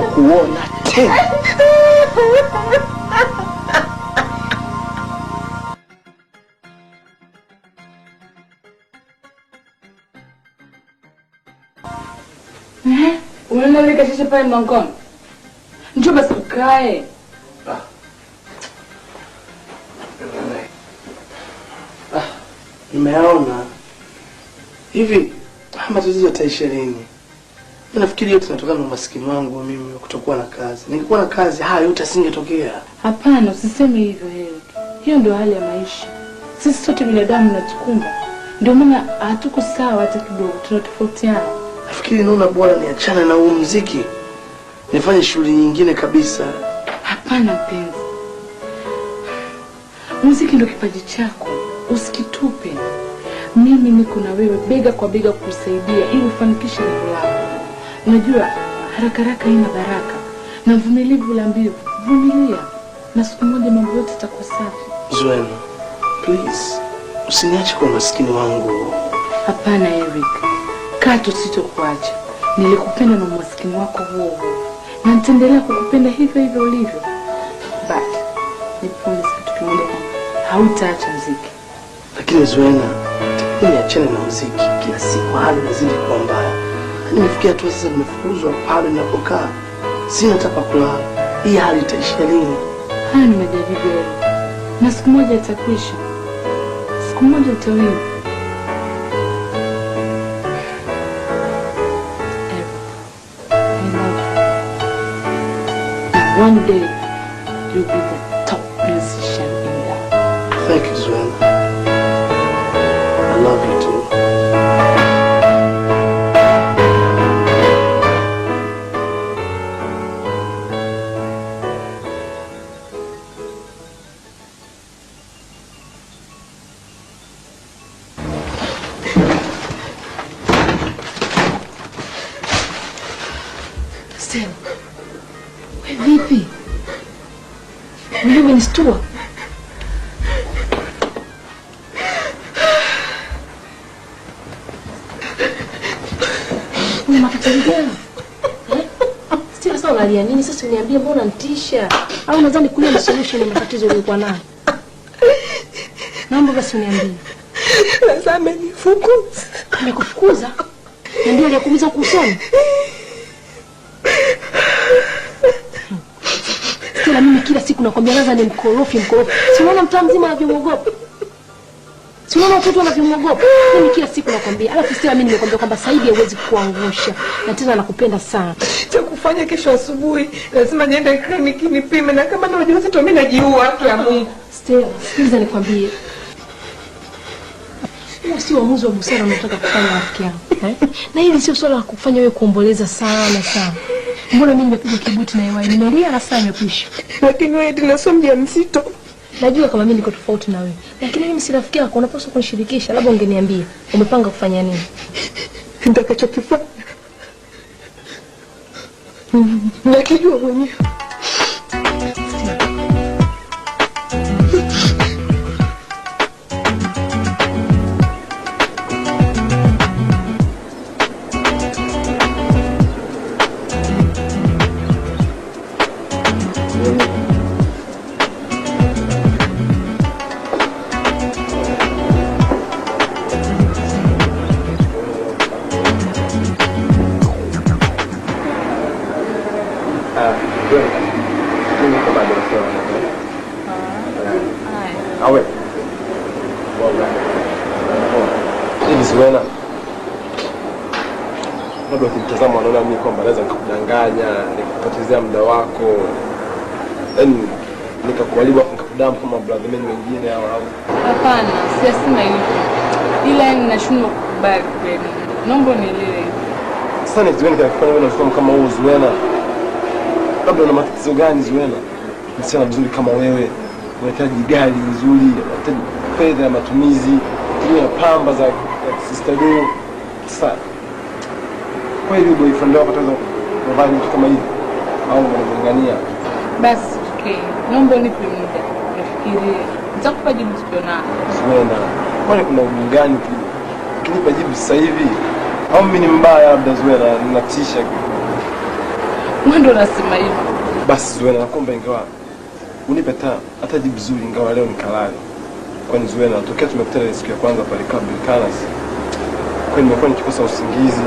kukuona tena. Unaona ile kashisha pale mlangoni? Njoo basi ukae. Nimeona hivi matatizo yataisha lini? Mimi nafikiri yote yanatokana na umaskini wangu mimi kutokuwa na kazi. Ningekuwa na kazi haya yote asingetokea. Hapana, usiseme hivyo Eric. Hiyo ndio hali ya maisha. Sisi sote binadamu tunatukumba. Ndio maana hatuko sawa hata kidogo, tunatofautiana. Nafikiri naona bora niachane na huu muziki. Nifanye shughuli nyingine kabisa. Hapana mpenzi. Muziki ndio kipaji chako. Usikitupe. Mimi niko na wewe bega kwa bega kukusaidia ili ufanikishe lengo lako. Unajua haraka haraka haina baraka. Na vumilivu la mbivu. Vumilia. Na siku moja mambo yote yatakuwa safi. Zuena, please. Usiniache kwa maskini wangu. Hapana Eric. Kato sitokuacha. Nilikupenda na umaskini wako huo. Na nitaendelea kukupenda hivyo hivyo ulivyo. But nipromise kitu kimoja kwamba hautaacha muziki. Lakini Zuena, niachane na muziki. Kila siku hali inazidi kuwa mbaya. Nimefikia tu sasa nimefukuzwa pale ninapokaa. Sina hata pa kulala. Hii hali itaisha lini? Haya ni majaribu Eric. Na siku moja itakwisha. Siku moja utawini. One day, you'll be the top musician in that. Thank you, Zuena. I love you too. Stella. Vipi? Wewe umenistua? Una matatizo gani? Stella, sasa unalia nini? Sasa uniambie, mbona unitisha? Au nadhani kulia ni solution ya matatizo uliokuwa nayo? Naomba basi uniambie. Sasa amenifukuza. Amekufukuza? Na ndio aliyekuuliza kusoma? Stella, mimi kila siku nakwambia lazima ni mkorofi. Si unaona mtaa mzima anavyomwogopa? Si unaona watoto wanavyomwogopa? Mimi kila siku nakwambia. Alafu Stella, mimi nimekwambia kwamba Saidi hawezi kukuangusha. Na tena nakupenda sana. Cha kufanya kesho asubuhi lazima niende kliniki nipime, na kama ndio ujauzito mimi najiua tu ya Mungu. Stella, sikiliza nikwambie. Huo sio uamuzi wa busara unataka kufanya rafiki yangu. Na hili sio swala la kufanya wewe kuomboleza sana. Mbona mimi nimepiga kibuti na wewe? Nimelia na saa imekwisha. Lakini wewe tena sio mjamzito. Najua kama mimi niko tofauti na wewe. Lakini mimi si rafiki yako, unapaswa kunishirikisha. Labda ungeniambia umepanga kufanya nini? Nitakachokifanya nakijua mwenyewe. Zuena, labda ukimtazama wanaona mimi kwamba naweza nikakudanganya, nikakupotezea muda wako, yaani nikakuharibu afu nikakudam kama brother men wengine au. Hapana, siyasema hivyo. Ila ninashindwa kukubali kweli. Naomba nielewe. Sasa ni Zuena kinakufanya wewe unafahamu kama wewe Zuena. Labda una matatizo gani Zuena? Msichana mzuri kama wewe, unahitaji gari nzuri, unahitaji fedha ya matumizi, tumia pamba za sister do. Sasa kweli boyfriend wako ataweza kufanya kitu kama hivi au unamngania? Basi okay, naomba unipe muda nifikirie. Nitakupa jibu sikiona. Zuena, kwani kuna ugumu gani ukinipa jibu sasa hivi? Au mimi ni mbaya labda Zuena, ninatisha. Wewe ndo unasema hivyo. Basi Zuena, nakuomba ingawa unipe hata jibu zuri ingawa leo nikalale. Kwani Zuena, tokea tumekutana siku ya kwanza pale Kabul Kalas, kwani nimekuwa nikikosa usingizi,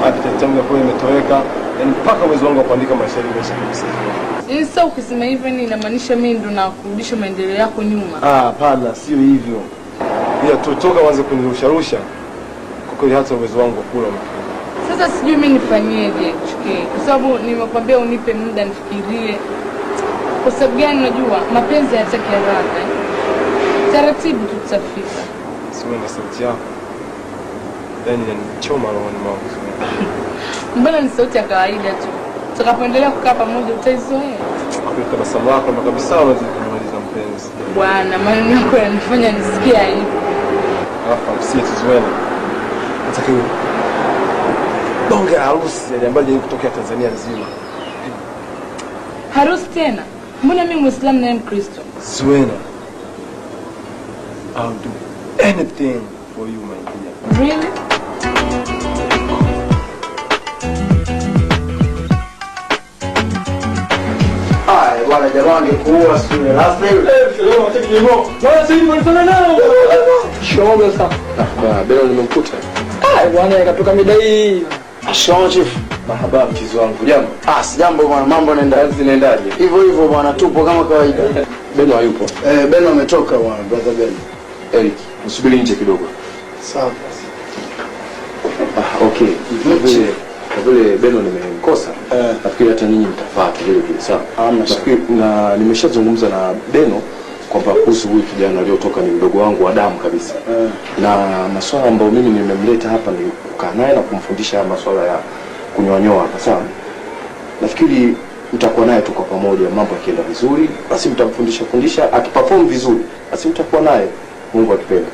appetite yangu kwa imetoweka, yani mpaka uwezo wangu wa kuandika mashairi umesha kabisa. Sasa ukisema hivyo ni inamaanisha mimi ndo nakurudisha maendeleo yako nyuma. Hapana, sio hivyo. Ila tutoka uanze kunirusha kwa kweli hata uwezo wangu wa kula. Sasa sijui mimi nifanyeje chuki. Kwa sababu nimekwambia unipe muda nifikirie. Kwa sababu gani unajua mapenzi hayataki haraka. Taratibu tutafika. Siwenda sauti yako. Yaani inanichoma rohoni mwangu. Mbona ni sauti ya kawaida tu. Tutakapoendelea kukaa pamoja utaizoea. Kwa tabasamu lako na kabisa unazimaliza mpenzi. Bwana, maneno yako yanifanya nisikie aibu. Alafu Zuena. Nataka bonge la harusi ile ambayo ilitokea Tanzania nzima. Harusi tena? Mbona mimi Muislamu na Mkristo? Zuena, I'll do anything for you, my dear. Really? Bwana jamani kuua sio lazima ile. Leo nataka nimo. Bwana sisi tunafanya nao. Shoga sasa. Bwana nimemkuta. Bwana ikatoka midai. Ashauri chief. Mahaba mchizi wangu. Jambo. Si jambo bwana, mambo yanaendaje? Hivyo bwana, tupo kama kawaida. Beno hayupo. Beno ametoka bwana, brother Beno. Eric, usubiri nje kidogo. Sawa. Okay. Kwa vile Beno nimemkosa, nafikiri hata nyinyi mtafuata vile vile, sawa? Nafikiri na nimeshazungumza na Beno kwamba kuhusu huyu kijana aliyotoka ni mdogo wangu wa damu kabisa. Na masuala ambayo mimi nimemleta hapa ni kukaa naye na kumfundisha masuala ya kunyonyoa hapa, sawa? Nafikiri mtakuwa naye tuko pamoja, mambo yakienda vizuri, basi mtamfundisha, akiperform vizuri, basi mtakuwa naye, Mungu akipenda.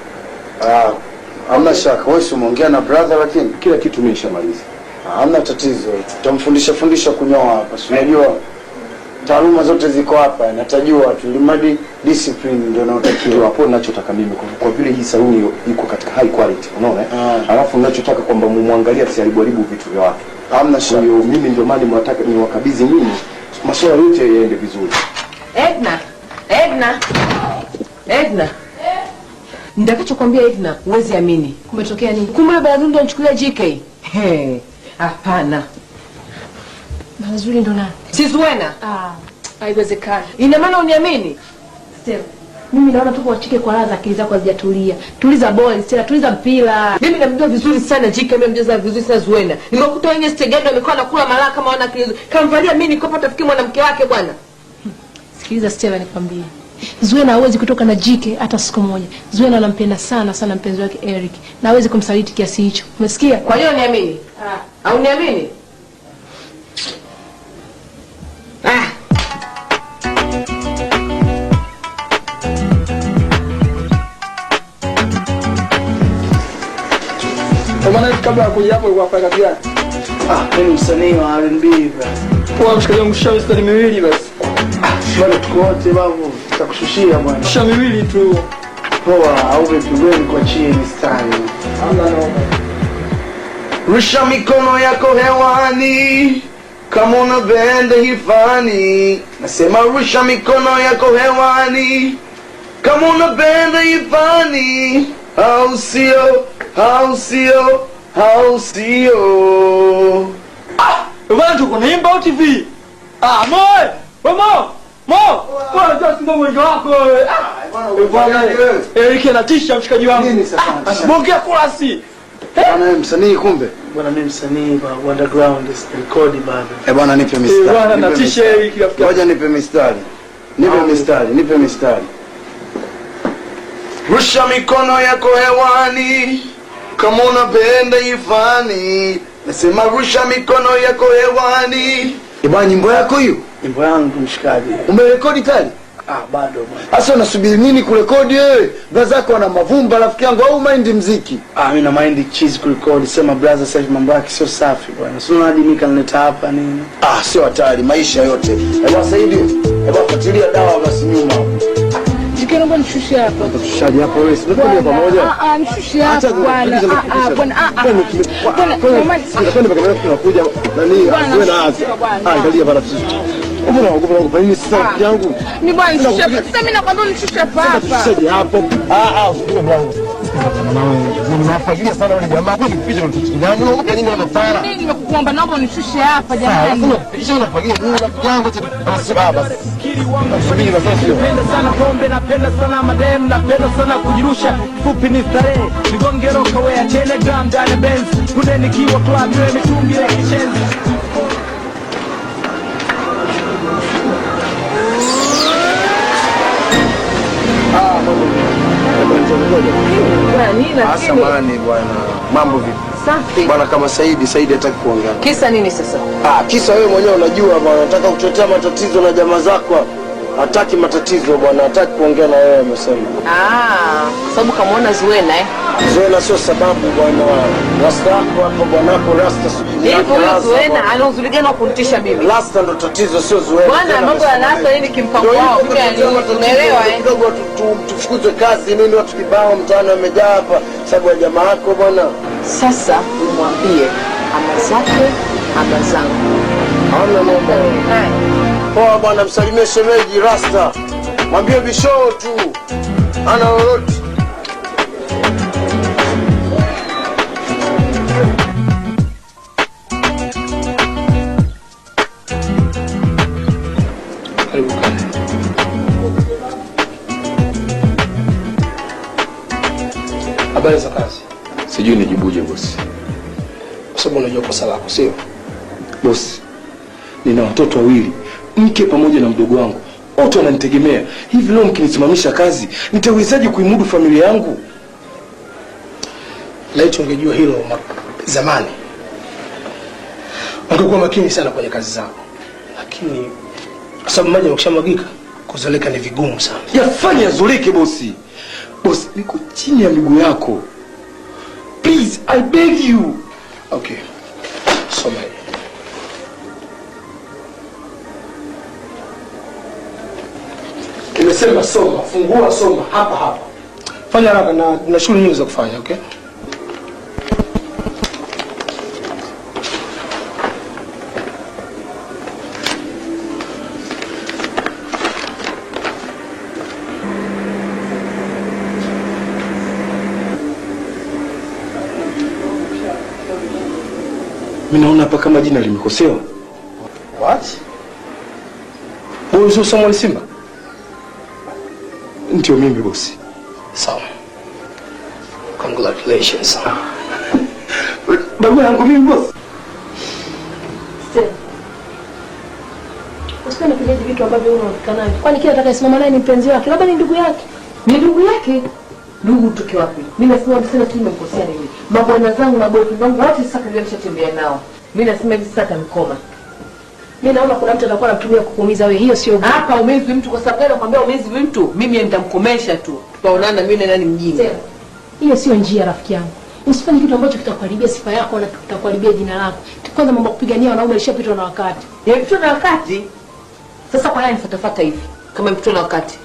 Hamna shaka, wewe umeongea na brother lakini kila kitu mimi nishamaliza. Hamna tatizo. Tutamfundisha kunyoa hapa. Unajua taaluma zote ziko hapa, natajua tulimadi discipline ndio naotakiwa. Hapo ninachotaka mimi kwa vile hii saluni iko katika high quality, unaona? Alafu ninachotaka kwamba mumwangalia asiharibu vitu vya watu. Hamna shaka. Mimi ndio maana nataka niwakabidhi nyinyi masuala yote yaende vizuri. Edna. Nitakachokwambia Edna, uwezi amini. Kumetokea nini? Kumbe Barazuli ndo anichukulia JK. Hapana. Barazuli ndo nani? Si Zuena. Haiwezekani. Ina maana uniamini? Stella, mimi naona tuko wachike kwa raha, akili zako hazijatulia. Tuliza ball, Stella, tuliza mpira. Mimi namjua vizuri sana JK, mimi namjua vizuri sana Zuena. Nimekuta wenye stegendo amekuwa anakula malaka kama wana akili. Kamvalia mimi niko hapa tafikiri mwanamke wake bwana. Sikiliza Stella, nikwambie. Zuena hawezi kutoka na JK hata siku moja. Zuena anampenda sana mpenzi wake Eric. Na hawezi kumsaliti kiasi hicho. Umesikia? Kwa hiyo niamini? Au niamini? Maana kabla ya kuja hapo ilikuwa kwa kazi gani? Mimi msanii wa R&B basi. Kwa mshikaji wangu shamba mistari miwili basi. Bado tuko wote babu, tutakushushia bwana. Shamba miwili tu. Poa, au vipigweni kwa chini mistari. Hamna noma. Rusha mikono yako hewani kama unapenda hifani. Nasema rusha mikono yako hewani kama unapenda hifani. Au sio? Bwana tuko na Imba TV. Bwana just ndio mwenye wako wewe. Bwana Eric anatisha mshikaji wangu. Nini sasa? Bongea kurasi. Bwana wewe msanii kumbe? Bwana mimi msanii wa underground record bado. Bwana nipe mistari. Bwana natisha Eric rafiki. Ngoja nipe mistari. Rusha mikono yako hewani kama unapenda ifani. Nasema rusha mikono yako hewani. Bwana nyimbo yako hiyo? Nyimbo yangu mshikaji. Umerekodi tayari? Bado bwana. Sasa unasubiri nini kurekodi wewe? Brother yako ana mavumba rafiki yangu, au mind muziki? Mimi na mind cheese kurekodi. Sema brother sasa hivi mambo yake sio safi bwana. Sio hadi mimi kanileta hapa nini? Sio hatari maisha yote. Sasa hivi fuatilia dawa basi nyuma. Jike naomba nishushe hapa. Tushushaje hapo wewe? Tunakuja pamoja. Nishushe hapa bwana. Bwana tunakuja nani? Wewe na afya. Angalia bana sisi. Mbona unaogopa nini sasa yangu? Ni bwana nishushe hapa. Sasa mimi nakwambia nishushe hapa. Tushushaje hapo? Usikie bwangu. Unafagilia sana wale jamaa. Kwa nipige mtutindani. Unaogopa nini unafanya? Mimi nimekuomba naomba nishushe hapa jamani. Kisha unafagilia nini yangu baba. Subiri na sasa. Napenda sana pombe, napenda sana madem, napenda sana kujirusha. Fupi ni starehe. Nigongero kawe ya Telegram ndani Benz. Kunde nikiwa club yeye mitungi ya kishenzi. Samahani bwana, mambo vipi? Safi. Bwana kama Saidi hataki kuongea. Kisa nini sasa? Kisa wewe mwenyewe unajua bwana, nataka kutetea matatizo na jamaa zako. Hataki matatizo bwana, hataki kuongea na wewe amesema. Sababu kamaona Zuena Zuena sio sababu bwana. Rasta yako hapo bwanako Rasta sijui. Huyo Zuena anaozuligana kunitisha mimi. Rasta ndo tatizo sio Zuena. Bwana mambo ya Rasta nini kimpango wao? Umeelewa kidogo tufukuzwe kazi nini watu kibao mtaani wamejaa hapa sababu ya jamaa yako bwana. Sasa umwambie ama zake ama zangu. Haona mambo. Poa bwana, msalimie shemeji Rasta. Mwambie bisho tu. Ana lolote. Habari za kazi? Sijui nijibuje bosi. Kwa sababu unajua kosa lako, sio? Bosi, nina watoto wawili, mke pamoja na mdogo wangu. Wote wananitegemea. Hivi leo mkinisimamisha kazi, nitawezaje kuimudu familia yangu? Laiti ungejua hilo zamani, ungekuwa makini sana kwenye kazi zako. Lakini kwa sababu maji yakishamwagika, kuzoleka ni vigumu sana. Yafanye yazoleke bosi. Bosi, niko chini ya miguu yako. Please, I beg you. Okay. Soma hii. Nimesema soma, fungua soma hapa hapa. Fanya haraka na shughuli nyingi za kufanya, okay? Mimi naona hapa kama jina limekosewa. What? Wewe sio Samuel Simba? Ndio mimi bosi. Sawa. Congratulations. Babu yangu mimi bosi. Usione kujaji vitu ambavyo unafikana navyo. Kwani kila atakayesimama naye ni mpenzi wake, labda ni ndugu yake. Ni ndugu yake? Ndugu tuke wapi? Mimi nasema sasa tu nimekosea nini? Mabwana zangu na boyfriend wangu wote sasa kile nishatembea nao. Mimi nasema hivi sasa tamkoma. Mimi naona kuna mtu atakuwa anatumia kukuumiza wewe. Hiyo sio hapa umezi mtu kwa sababu gani nakwambia umezi mtu? Mimi nitamkomesha tu. Tutaonana mimi na nani mjini. Hiyo sio njia rafiki yangu. Usifanye kitu ambacho kitakuharibia sifa yako na kitakuharibia jina lako. Kwanza mambo kupigania wanaume alishapitwa na wakati. Yapitwa na wakati? Sasa kwa nini nifuatafuata hivi? Kama mpitwa na wakati.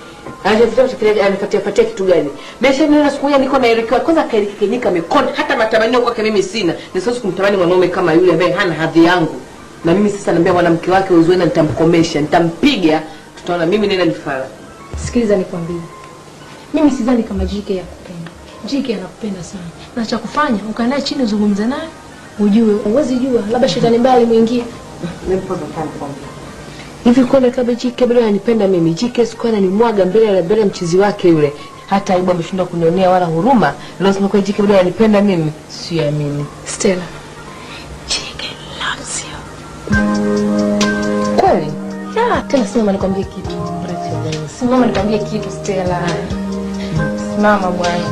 Anifuatia kitu gani? Mesha nina siku moja niko na Erika. Kwanza kaelekea mikono hata matamanio kwake mimi sina. Nisiwezi kumtamani mwanaume kama yule ambaye hana hadhi yangu. Na mimi sasa naambia mwanamke wake Zuena nitamkomesha, nitampiga, tutaona mimi nenda nifala. Sikiliza nikwambie. Mimi sidhani kama JK yakupenda. JK anakupenda sana. Na cha kufanya ukae chini uzungumze naye, ujue, uwezi jua labda shetani mbali mwingie. Nipo kwa hivi kwani kabla JK bado ananipenda mimi, JK siku ananimwaga mbele mchizi wake yule. Hata aibu ameshindwa kunionea wala huruma. Leo sema kwa JK bado ananipenda mimi, siamini. Stella. JK loves you. Kweli? Ya, tena simama nikwambie kitu. Simama nikwambie kitu Stella. Mama bwana.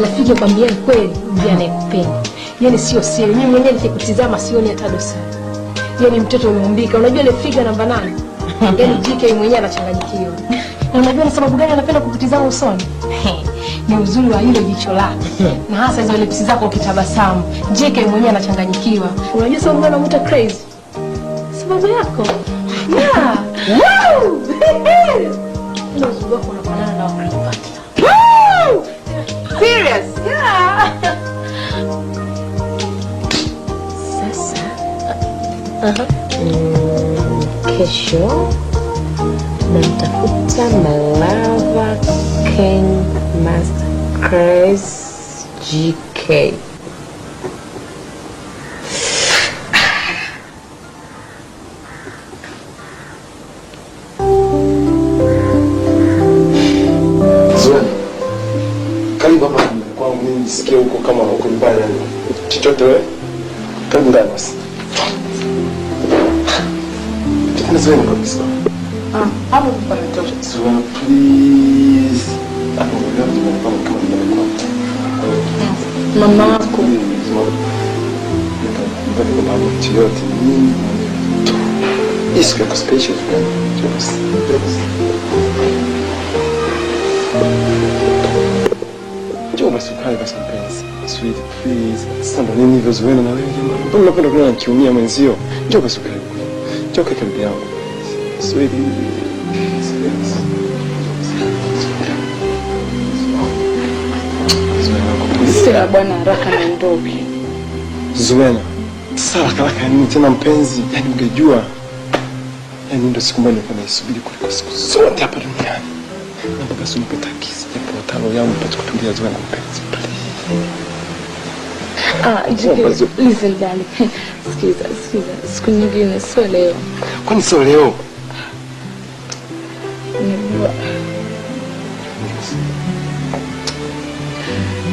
Rafiki kwambie kweli ndiye anayekupenda. Yaani sio siri. Mimi mwenyewe nikikutizama sioni hata dosari. Yaani mtoto umeumbika. Unajua ile figa namba 8? Yaani JK mwenyewe anachanganyikiwa. Na unajua ni sababu gani anapenda kukutizama usoni? Ni uzuri wa hilo jicho lako. Na hasa hizo lips zako ukitabasamu. JK mwenyewe anachanganyikiwa. Unajua sababu gani anamuita crazy? Sababu yako. Yeah. Wow! Ndio uzuri wako Unafanana na Cleopatra. Woo! Serious? Yeah. Sasa kesho namtafuta Malava King Master Chris GK. Karibu hapa kwangu, mimi nisikie huko kama uko nyumbani yani. Chochote wewe. Karibu ndani basi. Tena Zuena kabisa. Hapo panatosha. Zuena please. Hapo ndio kama ndani kwangu. Mama yako. Ndio kwa mambo yote nini? Isso que é special, just. Njoo basi ukae basi mpenzi. Sweet, please. Sasa ndo nini hivyo Zuena na wewe jamani? Mbona unapenda kuna nikiumia mwenzio? Njoo basi ukae. Njoo kae karibu yangu. Sweet. Sasa bwana haraka na ndoki. Zuena. Sasa haraka nini tena mpenzi? Yaani ungejua. Yaani ndio siku mbaya nilikuwa naisubiri kuliko siku zote hapa duniani. Na basi unipata kisi japo tano yangu pata kutulia Zuena mpenzi. Listen darling. Sikiza. Siku nyingine sio leo. Kwani sio leo?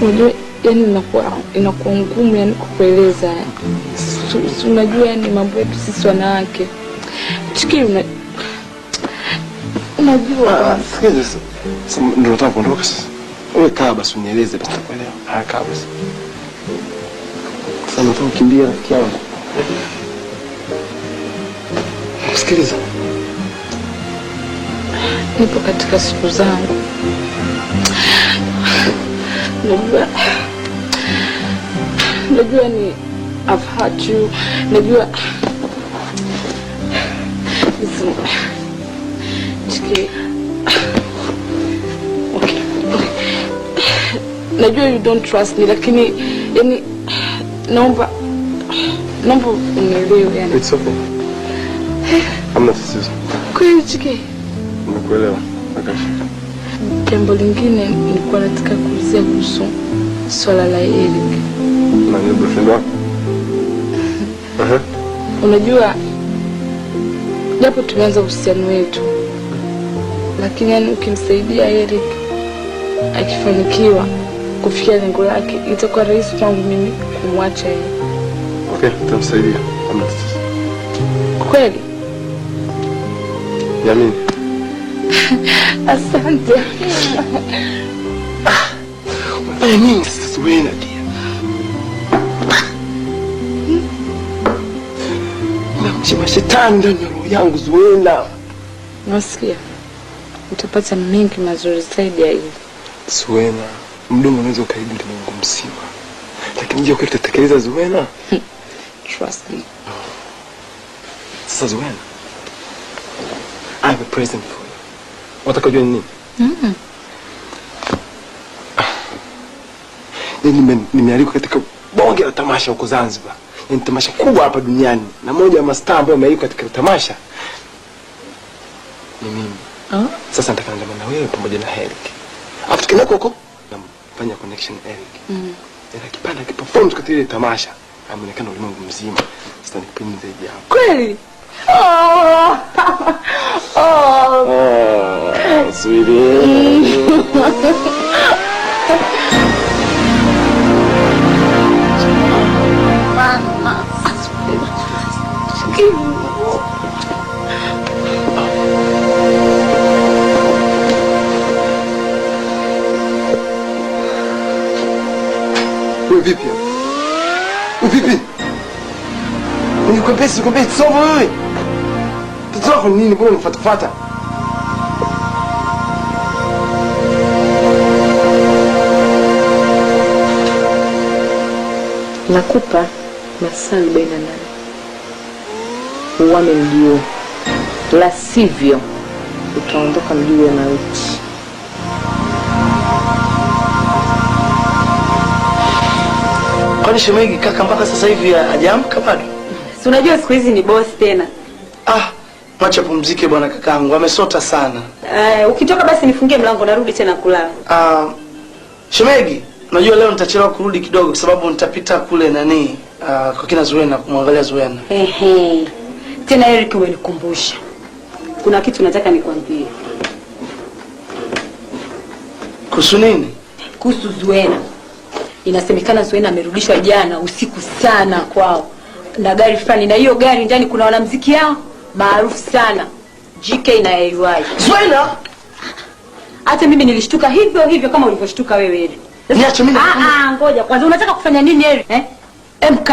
Unajua yani inakuwa ngumu yani kukueleza. Unajua yani mambo yetu sisi wanawake. Chiki unajua. Sikiza sasa. Ndio nataka kuondoka sasa. Wewe kaa basi unieleze basi nitakuelewa. Kaa basi. Sasa nataka kukimbia rafiki yangu. Kusikiliza. Nipo katika siku zangu. Najua ni I've hurt you. Najua listen. Chiki. Okay. Najua you don't trust me lakini yani naomba unielewe yani. It's okay. I'm not serious. Kweli Chiki? Nakuelewa. Akashi. Jambo lingine nilikuwa nataka kuulizia kuhusu swala la Eric. Na ni boyfriend wako? Unajua japo tumeanza uhusiano wetu lakini yani ukimsaidia Eric akifanikiwa kufikia lengo lake itakuwa rahisi kwangu mimi kumwacha yeye. Okay, tutamsaidia. Kweli? Yamini. Asante. Unafanya nini sasa Zuena dia? Unamchima shetani ndani ya roho yangu Zuena. Nasikia utapata mengi mazuri zaidi ya hivi. Zuena, mdomo unaweza ukaibu ulimwengu mzima. Lakini je, ukitekeleza Zuena? Trust me. Sasa Zuena, I have a present for you. Wataka kujua nini? Nimealikwa katika bonge la tamasha huko Zanzibar. Ni tamasha kubwa hapa duniani. Na moja ya mastaa ambao wamealikwa katika tamasha ni mimi. Sasa nataka niandamane na wewe pamoja na Eric. Afu tukinako huko namfanya connection Eric. Akipanda akiperform katika ile tamasha, ameonekana ulimwengu mzima. Sasa nikipenda zaidi hapo. Kweli? Sweetie. Vipi? Vipi? Nikwambia somo wewe. Tatoka nini mbona unifuata? Nakupa masaa 48. Uame mjio. La sivyo utaondoka mjio na uchi. Kwani shemeji kaka mpaka sasa hivi hajaamka bado? Si unajua siku hizi ni boss tena. Mwacha pumzike bwana kakangu, amesota sana. Ukitoka basi nifungie mlango narudi tena kulala. Shemeji, unajua leo nitachelewa kurudi kidogo kwa sababu nitapita kule nani kwa kina Zuena kumwangalia Zuena. Tena Eric umenikumbusha. Kuna kitu nataka nikwambie. Kuhusu nini? Kuhusu Zuena. Inasemekana Zuena amerudishwa jana usiku sana kwao na gari fulani, na hiyo gari ndani kuna wanamuziki yao maarufu sana, GK na AY. Zuena? Hata mimi nilishtuka hivyo hivyo kama ulivyoshtuka wewe. Niache mimi. Ngoja kwanza, unataka kufanya nini Eric? MK.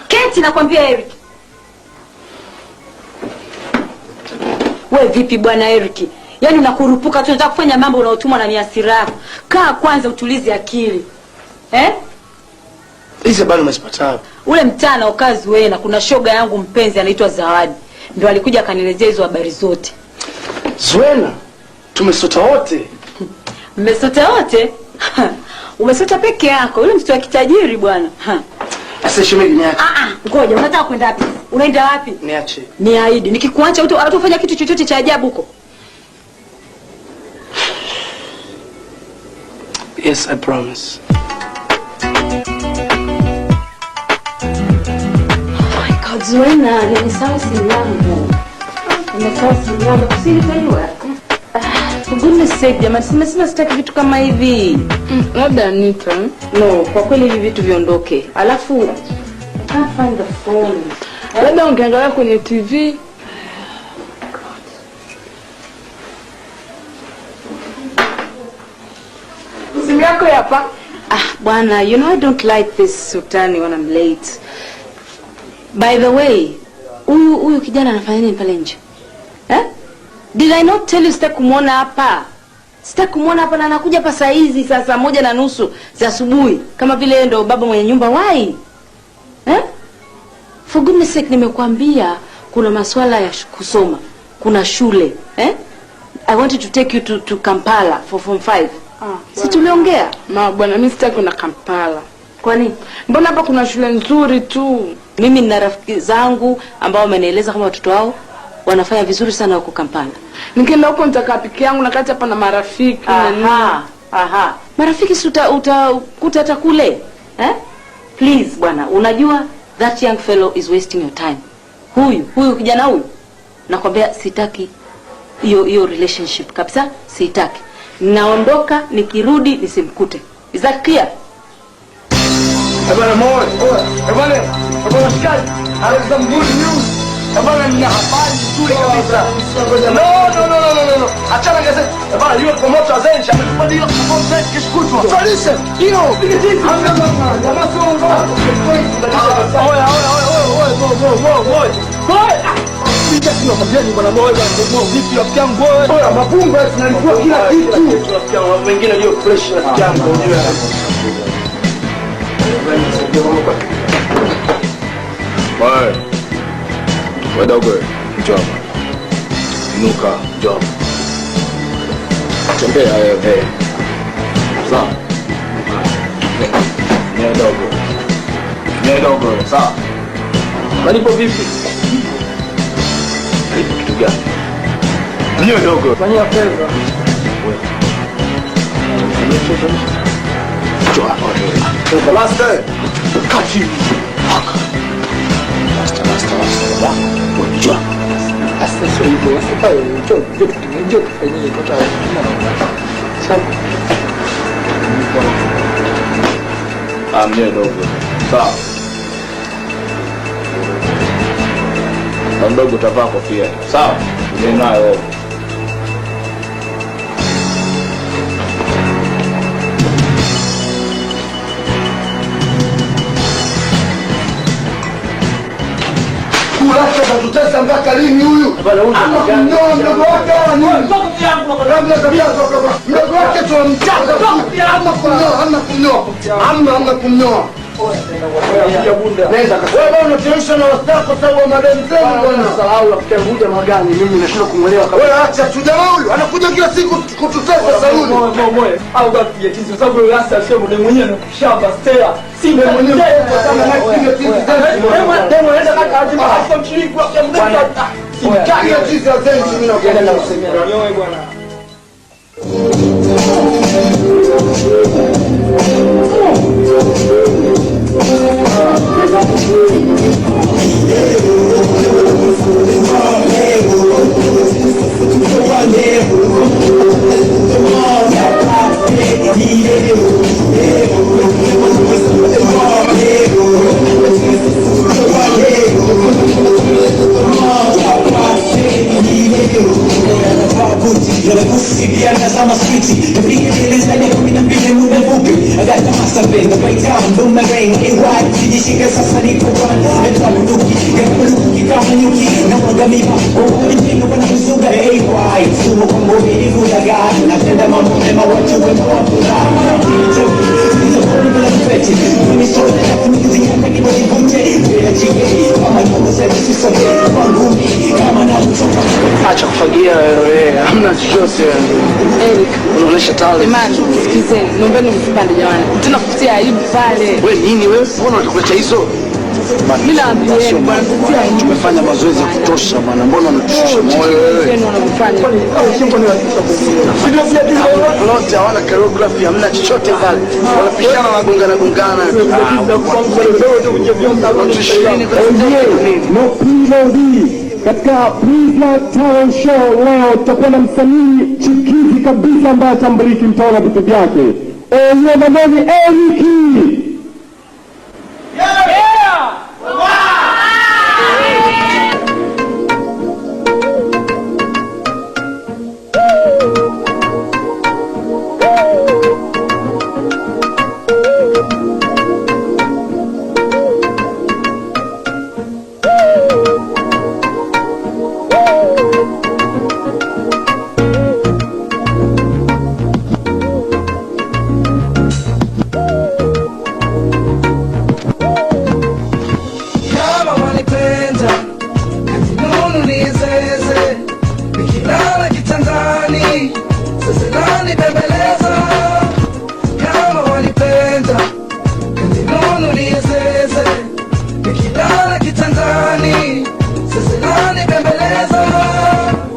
Keti nakwambia Eric. Wewe vipi bwana Eric? Yaani unakurupuka tu, unataka kufanya mambo unaotumwa na niasira. Kaa kwanza utulize akili. Hizi habari umezipata? Ule mtana ukazi wewe, na kuna shoga yangu mpenzi anaitwa Zawadi. Ndio alikuja akanielezea hizo habari zote. Zuena, tumesota wote. Mmesota wote? Umesota peke yako. Yule mtoto wa kitajiri bwana. Asa shemeji niache. Ngoja, unataka kwenda wapi? Unaenda wapi? Niache. Niahidi, nikikuacha utafanya kitu chochote cha ajabu huko. Yes, I promise. Zuena, nimesahau simu yangu. Usinipelua. For goodness sake, jamani, simesema sitaki vitu kama hivi. Labda Anita. No, kwa kweli hivi vitu viondoke. Alafu can't find the phone. Labda ungeangalia kwenye TV. Simu yako hapa. Bwana, you know I don't like this sultani when I'm late. By the way, huyu kijana anafanya nini pale nje? Did I not tell you sitaki kumuona hapa? Sitaki kumuona hapa, na anakuja hapa saa hizi saa 1:30 za asubuhi kama vile ndo baba mwenye nyumba. Why? For goodness sake, nimekuambia kuna masuala ya kusoma. Kuna shule, I wanted to take you to Kampala for form 5. Si tuliongea? Bwana, mimi sitaki kwenda Kampala. Kwa nini? Mbona hapa kuna shule nzuri tu. Mimi nina rafiki zangu ambao wamenieleza kama watoto wao wanafanya vizuri sana huko Kampala. Nikienda huko nitakaa peke yangu, na kati hapa na marafiki. Marafiki utakuta hata kule. Please bwana, unajua that young fellow is wasting your time. Huyu kijana huyu, nakwambia sitaki hiyo relationship kabisa, sitaki. Naondoka, nikirudi nisimkute. Is that clear? Bwana Moyo, bwana shikaji, I have some good news. Bwana nina habari nzuri kabisa. No. Achana gazeti. Bwana yule promoter wa Zencha amekubali promoter kesho kutwa. So listen, jamaa sio ngoa. Sija sio mjeni bwana Moyo, vipi rafiki yangu wewe? Mapumba tunalikuwa kila kitu. Rafiki yangu wengine ndio fresh rafiki yangu unajua. Bye. Wadogo, njoo. Inuka, njoo. Tembea wewe. Sawa. Ndogo, sawa. Malipo vipi? Malipo kitu gani? Ndio dogo. Fanyia pesa. Njoo hapa wewe. Last day. Kati. Basta. Njoo. Sasa sio hivyo, sasa pale njoo tufanyie kwa sababu Amne dogo. Sawa. Ndogo utavaa kofia. Sawa? Ndio nayo. Kurasa tutesa mpaka lini huyu? Ama mdogo wake wa nini? Mdogo wake tunamchapa. Ama kumnyoa. Wewe bwana unatisha na wastako sawa madeni zenu bwana. Salau akikuja magani mimi nashindwa kumuelewa kabisa. Wewe acha tujamaa huyu anakuja kila siku kututesa saluni. Au gapi ya tizi sababu yule hasa sio mwenye mwenyewe na kushamba stela. Si mwenyewe kwa kama na kipiga tizi zetu. Demo enda kaka azima hapo mshiriki kwa mdada. Kaya tizi za zenzi mimi nakwenda na kusemea. Nyoe bwana. Acha kufagia wewe, hamna chochote. Eric, unaonesha talent. Jamani, sikizeni, naombeni msipande jamani. Tuna kutia aibu pale. Wewe nini wewe? Mbona unakuleta hizo? Mimi naambia bwana, kutia aibu. Tumefanya mazoezi ya kutosha bwana. Mbona unatushusha moyo wewe? Wenu wanafanya. Lote hawana choreography, hamna chochote pale. Wanapishana na gongana. Katika Prisma Talent Show leo tutakuwa na msanii chikizi kabisa ambaye atambuliki, mtaona vitu vyake. Yeye mamoni Eric.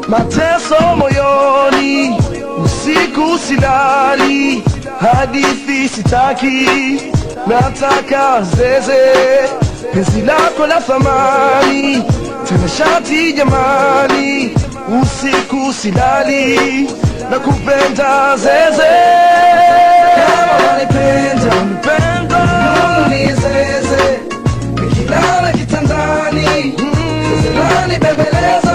Mateso moyoni, usiku silali, hadithi sitaki, nataka zeze, penzi lako la thamani, tena shati jamani, usiku silali, nakupenda zeze. Kama wanipenda, ni zeze, nikilala kitandani, zeze nani bembeleza.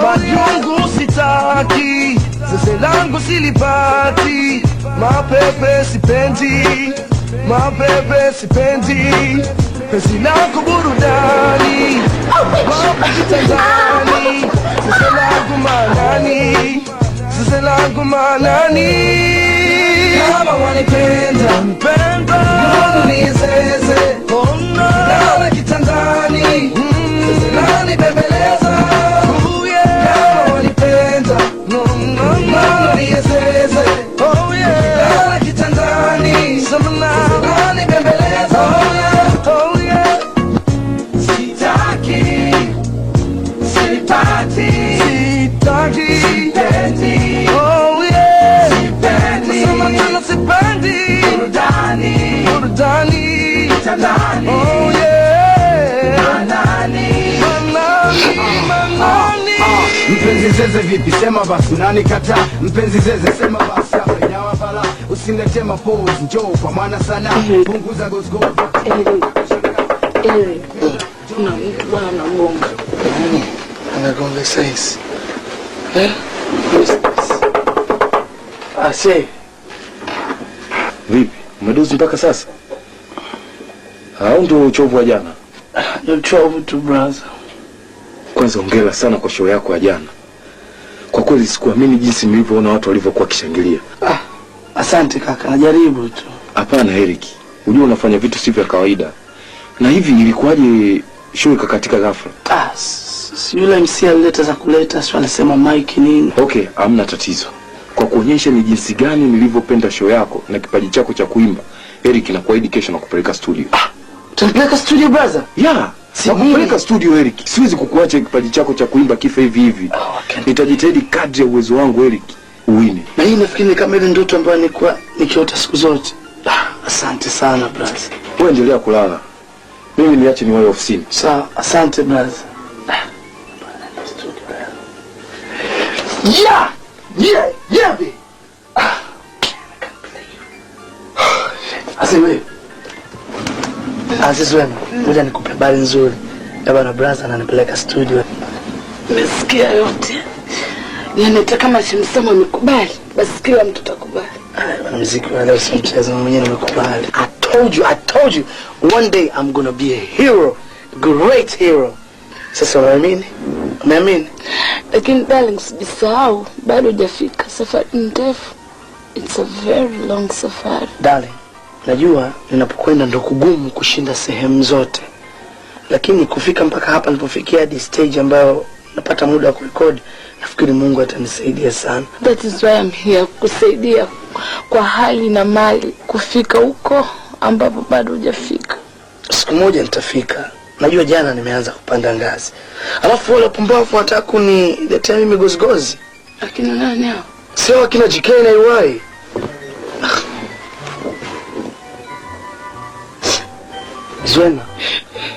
Majungu sitaki, zeze langu silipati, mapepe sipendi, pesi lako burudani, wapo kitandani, zeze langu manani. Kama wanipenda, ni zeze, lala kitandani, zeze nani bembeleza. Kama wanipenda, ni zeze, lala kitandani, zeze nani bembeleza. Sitaki, sipati, sipendi, burudani, tadani, oh yeah, manani. Mpenzi zeze vipi, sema basi nani kata. Mpenzi zeze sema basi hapa nyawa bala. Usinilete mapose, njoo kwa maana sana. Punguza gosgo. Kuna mtu bwana anagonga. Anagonga saizi. Ase. Vipi? Umedozi mpaka sasa? Au ndio uchovu wa jana? Ni uchovu tu brother. Kwanza hongera sana kwa show yako ya jana. Kwa kweli sikuamini jinsi nilivyoona watu walivyokuwa kishangilia. Asante kaka, najaribu tu. Hapana Eric, unajua unafanya vitu si vya kawaida. Na hivi ilikuwaje show ikakatika ghafla? Si yule MC alileta za kuleta, sio anasema mic nini. Okay, hamna tatizo. Kwa kuonyesha ni jinsi gani nilivyopenda show yako na kipaji chako cha kuimba, Eric nakuahidi kesho nakupeleka studio. Tunapeleka studio brother? Yeah. Nakupeleka studio Eric. Siwezi kukuacha kipaji chako cha kuimba kifa hivi hivi. Nitajitahidi kadri ya uwezo wangu Eric uwine. Na hii nafikiri kama ile ndoto ambayo nilikuwa nikiota siku zote. Asante sana brother. Wewe endelea kulala. Mimi niache niwahi ofisini. Sawa, asante brother. Yeah, babe. Asiwe. Azizwe, ngoja nikupe habari nzuri. Baba brother ananipeleka studio. Nimesikia yote. Yaani hata kama Shimsamo amekubali, basi kila mtu atakubali. Bwana muziki wa leo si mchezo, mwenyewe nimekubali. I told you one day I'm gonna be a hero, great hero. Sasa unaamini? Lakini darling, usisahau bado hujafika, safari ndefu. It's a very long safari. Darling, najua ninapokwenda ndo kugumu kushinda sehemu zote. Lakini kufika mpaka hapa nilipofikia hadi stage ambayo napata muda wa kurekodi, nafikiri Mungu atanisaidia sana. That is why I'm here, kusaidia kwa hali na mali kufika huko ambapo bado hujafika. Siku moja nitafika. Najua jana nimeanza kupanda ngazi. Alafu wale pumbavu wanataka kuniletea mimi gozigozi. Akina nani hao? Sio akina JK na UY.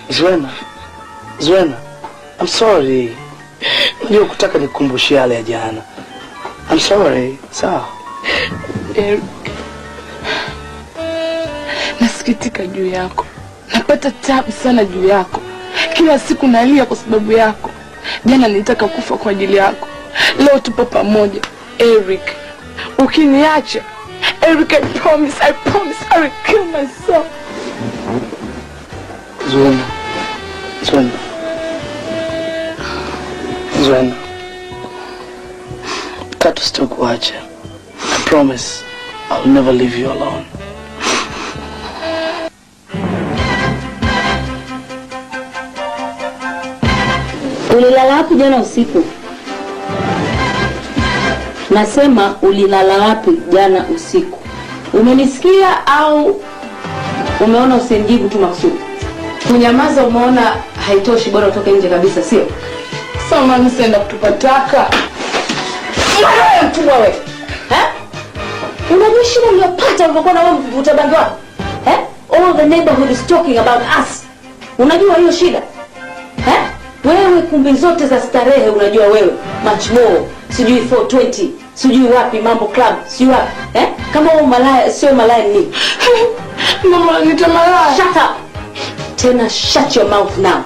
Zuena. I'm sorry. Ndio kutaka nikumbushie yale ya jana. I'm sorry. Sawa. Nasikitika juu yako. Napata tabu sana juu yako. Kila siku nalia kwa sababu yako. Jana nilitaka kufa kwa ajili yako. Leo tupo pamoja. Eric, ukiniacha, Eric, I promise I will kill myself. Zuena. Katu sitakuacha. I promise I'll never leave you alone. Ulilala wapi jana usiku? Nasema ulilala wapi jana usiku? Umenisikia au umeona usinijibu tu makusudi? Kunyamaza umeona haitoshi, bora utoke nje kabisa, sio? Sama nisenda kutupa taka. Wewe mtu wewe. Unajua shida uliyopata ulipokuwa na wewe mvuta bangi wako? All the neighborhood is talking about us. Unajua hiyo shida? Wewe kumbi zote za starehe unajua wewe, much more, sijui 420, sijui wapi, Mambo Club, sijui wapi, kama wewe malaya, sio malaya ni. Mama nita malaya. Shut up. Tena shut your mouth now.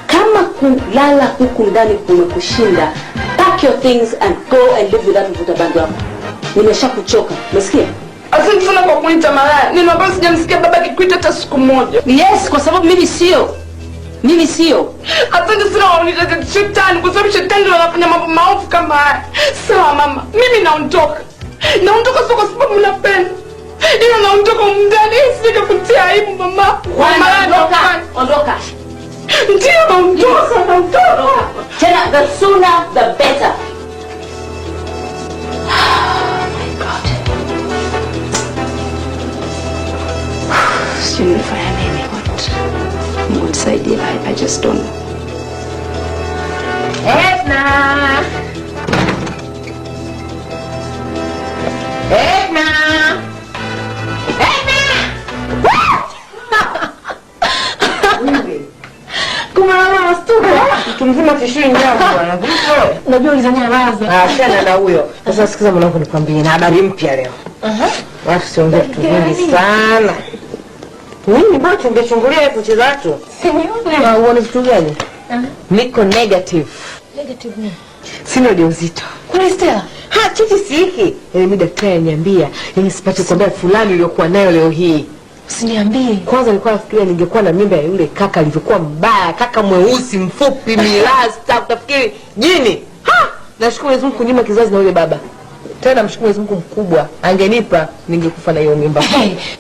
Kama kulala huku ndani kumekushinda, pack your things and go and live with that mvuta bangi wako. Nimeshakuchoka, umesikia? Asante sana kwa kuniita malaya. Ninaomba sijamsikia baba akikuita hata siku moja. Yes, kwa sababu mimi sio. Asante sana wanitaka shetani, kwa sababu shetani ndio anafanya mambo maovu kama haya. Sawa mama, mimi naondoka. Naondoka sio kwa sababu napenda. Ila naondoka ndani isije kutia aibu mama. Ondoka. Ndio naondoka. Tena the sooner the better. Oh my God. Sijui nifanya nini what? Mungu nisaidie, I just don't know. Edna! Kumama mstuka. Mtu mzima tishii nyama bwana. Unajua ulizania raza. Shana na huyo. Sasa sikiza mwanangu nikwambie na habari mpya leo. Watu siongea vitu vingi sana. Nini bwana ungechungulia hapo cheza watu? Sinione. Uone vitu gani? Niko negative. Negative nini? Sina ujauzito. Kuna Stella? Chichi si hiki. Mimi daktari ananiambia, sipati kwambia fulani iliyokuwa nayo leo hii. Usiniambie. Kwanza nilikuwa nafikiria ningekuwa na mimba ya yule kaka alivyokuwa mbaya, kaka mweusi mfupi milasta, utafikiri jini. Nashukuru Mwenyezi Mungu kunyima kizazi na yule baba. Tena mshukuru Mwenyezi Mungu mkubwa, angenipa ningekufa na hiyo mimba.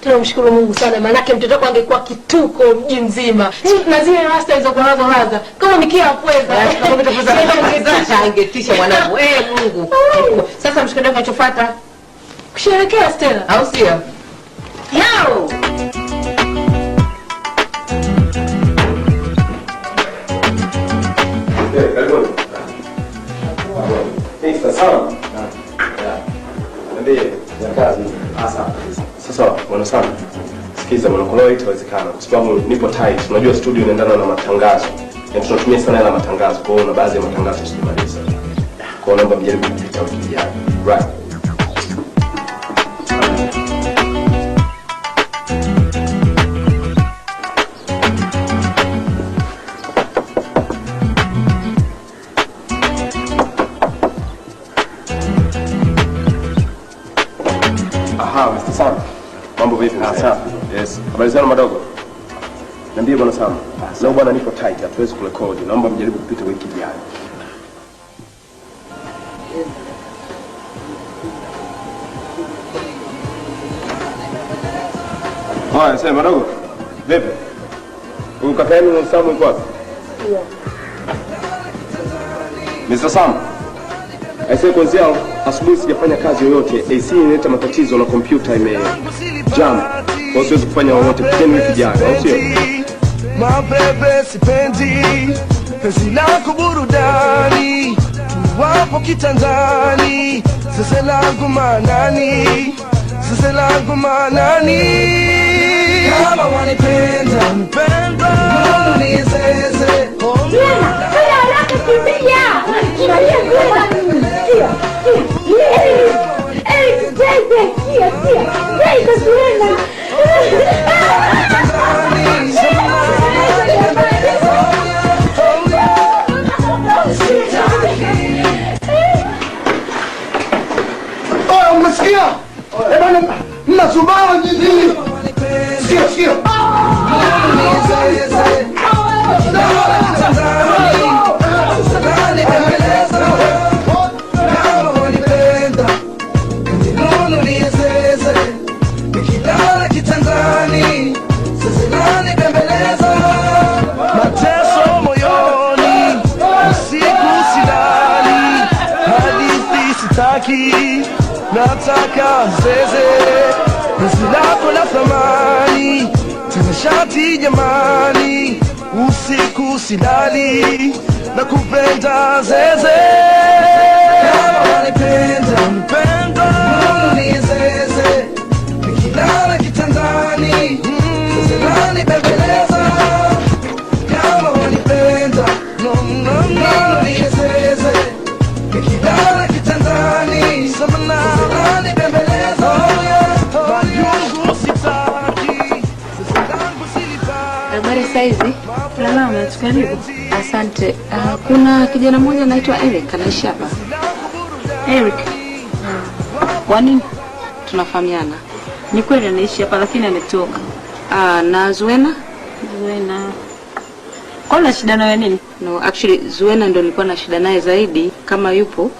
Tena mshukuru Mungu sana, maana mtoto wako angekuwa kituko mji mzima. Na zile rasta hizo kwa raza kama mikia pweza. Angetisha mwanangu. Mungu. Sasa mshikaji wangu anachofuata kusherehekea Stella, au sio? Yao. Sasa bwana sana. Sikiza bwana, kwa leo itawezekana kwa sababu nipo tight. Unajua studio inaendana na matangazo. Na tunatumia sana hela matangazo. Kwa hiyo na baadhi ya matangazo tusijimaliza. Kwa hiyo naomba mjaribu kupita wiki ijayo. Right. Mr. Sam. Mambo vipi? Sawa. Yes. Habari zenu madogo? Niambie bwana Sam. Leo bwana niko tight, hatuwezi kurekodi. Naomba mjaribu kupita wiki ijayo. Haya, sema madogo. Vipi? Huyu kaka yenu Sam yuko wapi? Mr. Sam. Aisee, kwanza asubuhi sijafanya kazi yoyote. AC inaleta matatizo na kompyuta jam. Kwa siwezi kufanya lolote. Piteni wiki ijayo, au sio? Mabebe sipendi penzi lako burudani, wapo kitandani, sasa langu manani, sasa langu manani. Kama wanipenda mpenda unizeze umesikia? Ebana mnasubara nyinyi. Sikia. mateso moyoni, usiku silali, hadithi sitaki, nataka zeze, penzi lako la thamani, tena shati jamani, usiku silali, nakupenda zeze. Kama wanipenda mpenda unizeze, nikilala kitandani, zeze lani bembeleza. Kama wanipenda unizeze, nikilala kitandani, zeze lani bembeleza. Majungu sitaki, zeze langu silibaki. Habari saizi? salama, karibu. Asante. Kuna kijana mmoja anaitwa Eric anaishi hapa. Eric. Kwa nini? Tunafahamiana. Ni kweli anaishi hapa lakini ametoka. Na Zuena? Zuena. Kuna shida nayo nini? No, actually Zuena ndio nilikuwa na shida naye zaidi. Kama yupo,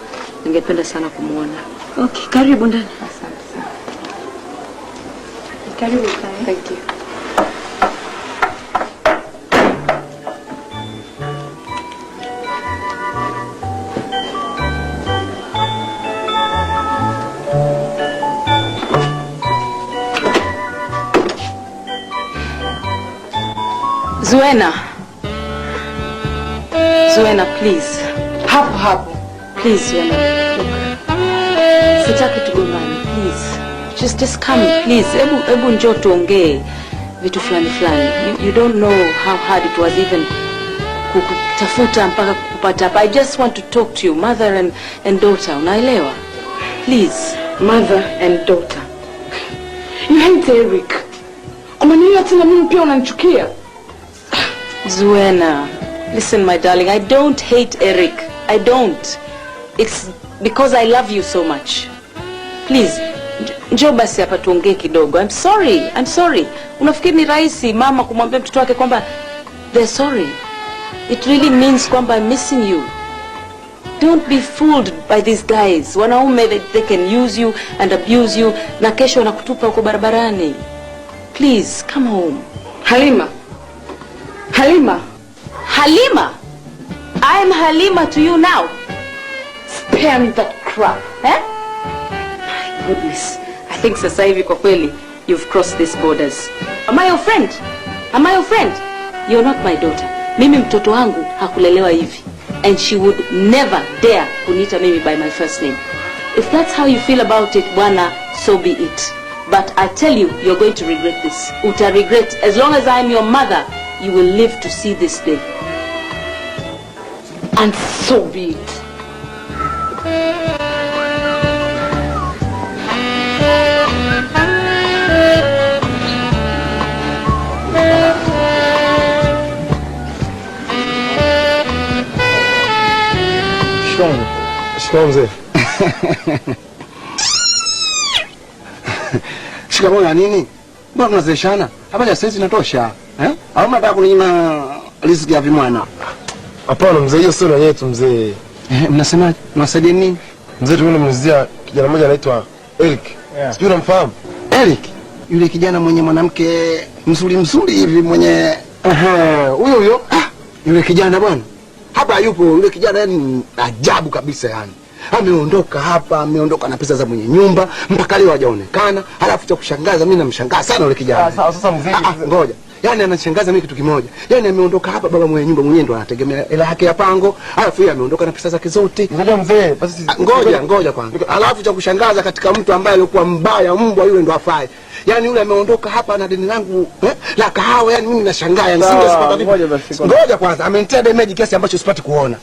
ningependa sana kumuona. Okay, karibu ndani. Asante sana. Karibu kae. Thank you. Zuena, please. Hapo. Please, Zuena. Look. Sitaki tugombane, please. Just come, please. Ebu njoo tuongee vitu fulani. You don't know how hard it was even kukutafuta mpaka kukupata hapa. I just want to talk to you, mother and daughter. Unaelewa? Please. Mother and daughter. You hate Eric. Umeniona tena mimi pia unanichukia. Zuena, listen my darling, I don't hate Eric. I don't. It's because I love you so much. Please, Njoo basi hapa tuongee kidogo. I'm sorry. Unafikiri ni rahisi mama kumwambia mtoto wake kwamba they're sorry? It really means kwamba I'm missing you. Don't be fooled by these guys. Wanaume, they can use you and abuse you na kesho wanakutupa huko barabarani. Please, come home. Halima. I'm Halima to you now. Spare me that crap. My goodness. I think sasa hivi kwa kweli you've crossed these borders. Am I your friend? You're not my daughter. Mimi mtoto wangu hakulelewa hivi. And she would never dare kuniita mimi by my first name. If that's how you feel about it, bwana, so be it. But I tell you, you're going to regret this. Uta regret. As long as I'm your mother, you will live to see this day. And so be it. Shikamoo mzee. Shikamoo ya nini? Mbona tunazeshana? Hapa ya sasa inatosha. Au mnataka kuninyima riziki ya vimwana? Hapana mzee, hiyo sio yetu mzee. Mnasemaje? Mnasaidia nini? Mzee, tunamnuzia kijana mmoja anaitwa Eric. Sijui unamfahamu? Eric, yule kijana mwenye mwanamke mzuri hivi mwenye huyo. Yule kijana bwana. Hapa yupo yule kijana, yani ajabu kabisa yani. Ameondoka hapa, ameondoka na pesa za mwenye nyumba, mpaka leo hajaonekana. Halafu cha kushangaza, mimi namshangaa sana yule kijana. Sasa mzee, ngoja. Yani anashangaza mimi kitu kimoja. Yani ameondoka hapa, baba mwenye nyumba mwenyewe ndo anategemea hela yake ya pango. Halafu yeye ameondoka na pesa zake zote. Ngoja mzee, basi ngoja kwanza. Halafu cha kushangaza, katika mtu ambaye alikuwa mbaya, mbwa yule ndo afai. Yani yule ameondoka hapa na deni langu la kahawa, yani mimi nashangaa, yani singesipata vipi. Ngoja kwanza, amenitia damage kiasi ambacho sipati kuona.